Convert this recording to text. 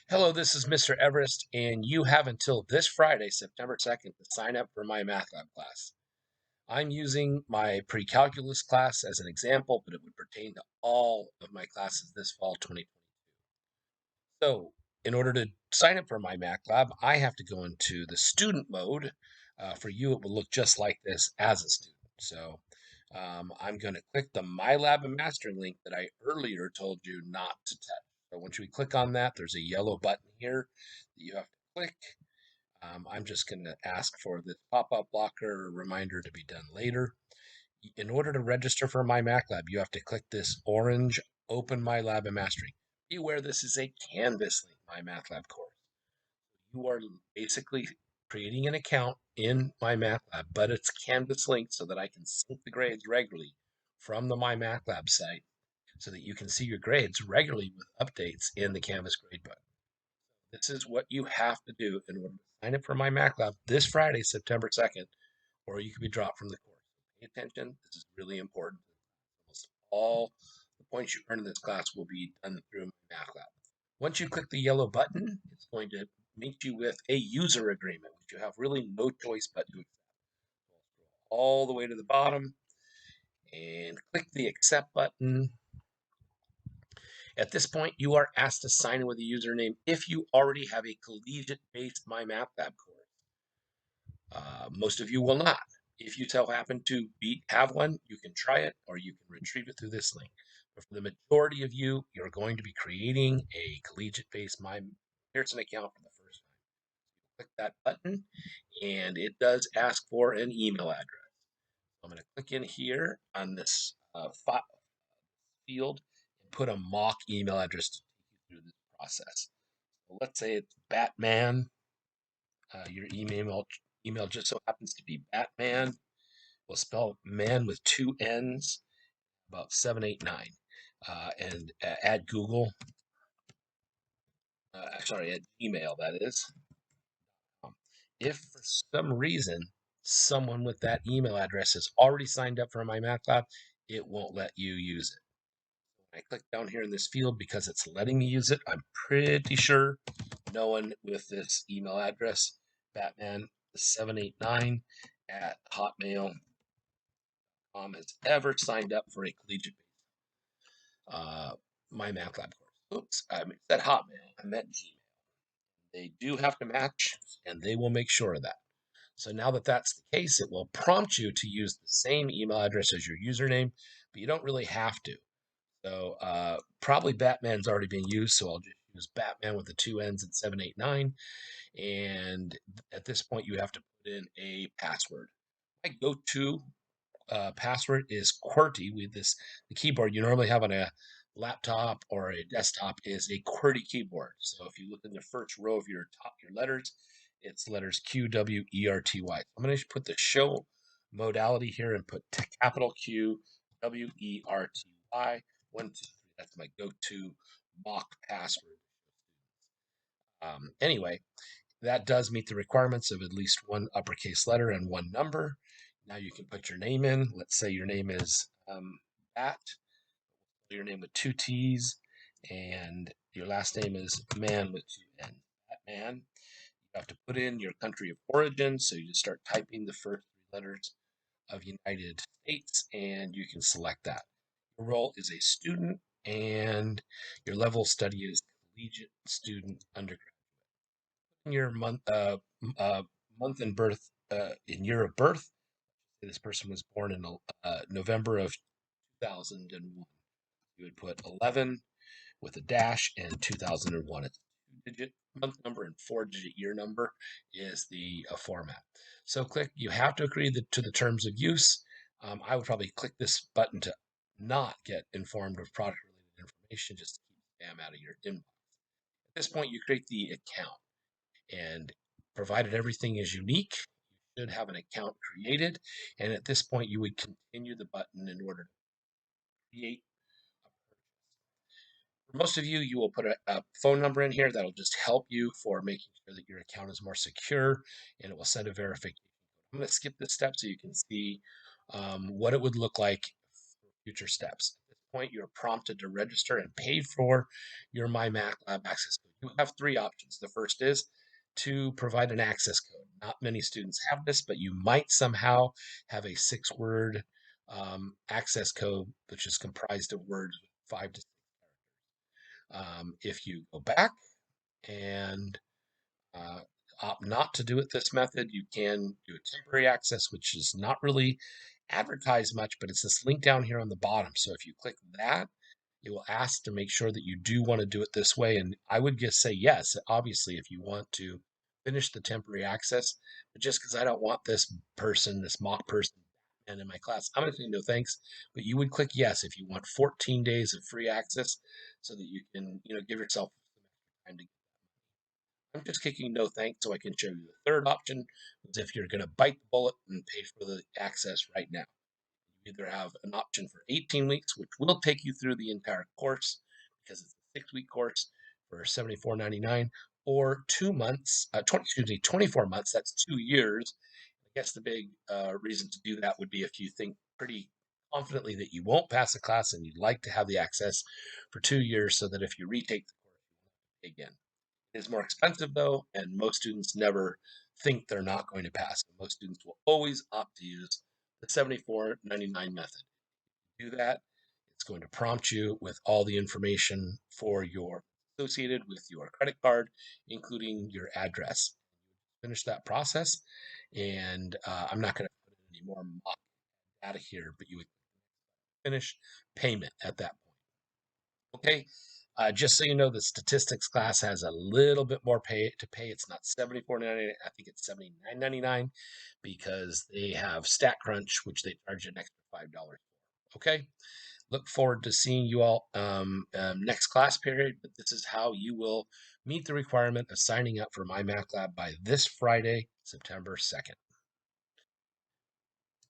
Hello, this is Mr. Everest, and you have until this Friday, September 2nd, to sign up for my MyMathLab class. I'm using my pre-calculus class as an example, but it would pertain to all of my classes this fall 2022. So, in order to sign up for my MyMathLab, I have to go into the student mode. For you, it will look just like this as a student. So, I'm going to click the MyLab and Mastering link that I earlier told you not to touch. So once we click on that, there's a yellow button here that you have to click. I'm just going to ask for this pop-up blocker reminder to be done later. In order to register for MyMathLab, you have to click this orange Open MyLab and Mastering. Beware, this is a CanvasLinkedMyMathLab MyMathLab course. You are basically creating an account in MyMathLab, but it's Canvas linked so that I can sync the grades regularly from the MyMathLab site so that you can see your grades regularly with updates in the Canvas gradebook. This is what you have to do in order to sign up for MyMathLab this Friday, September 2nd, or you could be dropped from the course. Pay attention. This is really important. Almost all the points you earn in this class will be done through MyMathLab. Once you click the yellow button, it's going to meet you with a user agreement, which you have really no choice but to accept. All the way to the bottom and click the accept button. At this point, you are asked to sign in with a username if you already have a collegiate-based MyMathLab course. Most of you will not. If you so happen to have one, you can try it or you can retrieve it through this link. But for the majority of you, you're going to be creating a collegiate-based MyPearson account for the first time. Click that button, and it does ask for an email address. I'm going to click in here on this field and put a mock email address to take you through this process. So let's say it's Batman. Your email just so happens to be Batman. We'll spell man with two N's, about 789. And add Google. Sorry, add Gmail, that is. If for some reason someone with that email address has already signed up for MyMathLab, it won't let you use it. I click down here in this field because it's letting me use it. I'm pretty sure no one with this email address, Batman789 at hotmail.com, has ever signed up for a collegiate MyMathLab course. Oops, I said Hotmail. I meant Gmail. They do have to match, and they will make sure of that. So now that that's the case, it will prompt you to use the same email address as your username, but you don't really have to. So probably Batman's already been used, so I'll just use Batman with the two N's at 789. And at this point, you have to put in a password. My go-to password is QWERTY. The keyboard you normally have on a laptop or a desktop is a QWERTY keyboard. So if you look in the first row of your letters, it's letters QWERTY. I'm going to put the show modality here and put capital QWERTY. 1, 2, 3. That's my go-to mock password. Anyway, that does meet the requirements of at least one uppercase letter and one number. Now you can put your name in. Let's say your name is Bat, your name with two T's, and your last name is Man with two N. Batman. You have to put in your country of origin, so you just start typing the first three letters of United States, and you can select that. Your role is a student, and your level of study is collegiate student undergraduate. Your month and birth in year of birth. This person was born in November of 2001. You would put 11 with a dash and 2001. It's a 2-digit month number and 4-digit year number is the format. So you have to agree to the terms of use. I would probably click this button to not get informed of product related information, just to keep spam out of your inbox. At this point, you create the account, and provided everything is unique, you should have an account created. And at this point, you would continue the button in order to create a purchase. For most of you, you will put a phone number in here that'll just help you for making sure that your account is more secure, and it will send a verification. I'm going to skip this step so you can see what it would look like for future steps. At this point, you're prompted to register and pay for your MyMathLab access code. You have three options. The first is to provide an access code. Not many students have this, but you might somehow have a 6-word access code, which is comprised of words with 5 to 6. If you go back and uh, opt not to do it this method, you can do a temporary access, which is not really advertised much, but it's this link down here on the bottom. So if you click that, it will ask to make sure that you do want to do it this way. And I would just say yes, obviously, if you want to finish the temporary access. But just because I don't want this person, this mock person, and in my class, I'm going to say no thanks. But you would click yes if you want 14 days of free access so that you can, give yourself some time to. I'm just kicking no thanks so I can show you the third option, is if you're going to bite the bullet and pay for the access right now. You either have an option for 18 weeks, which will take you through the entire course because it's a 6-week course for $74.99, or 2 months, 24 months, that's 2 years. I guess the big reason to do that would be if you think pretty confidently that you won't pass the class and you'd like to have the access for 2 years so that if you retake the course, you won't again. It is more expensive though, and most students never think they're not going to pass. Most students will always opt to use the $74.99 method. Do that, it's going to prompt you with all the information for your associated with your credit card, including your address. Finish that process, and I'm not going to put any more mock data here, but you would finish payment at that point. Okay. Just so you know, the statistics class has a little bit more pay to pay. It's not $74.99. I think it's $79.99 because they have StatCrunch, which they charge an extra $5 for. Okay. Look forward to seeing you all next class period. But this is how you will meet the requirement of signing up for MyMathLab by this Friday, September 2nd.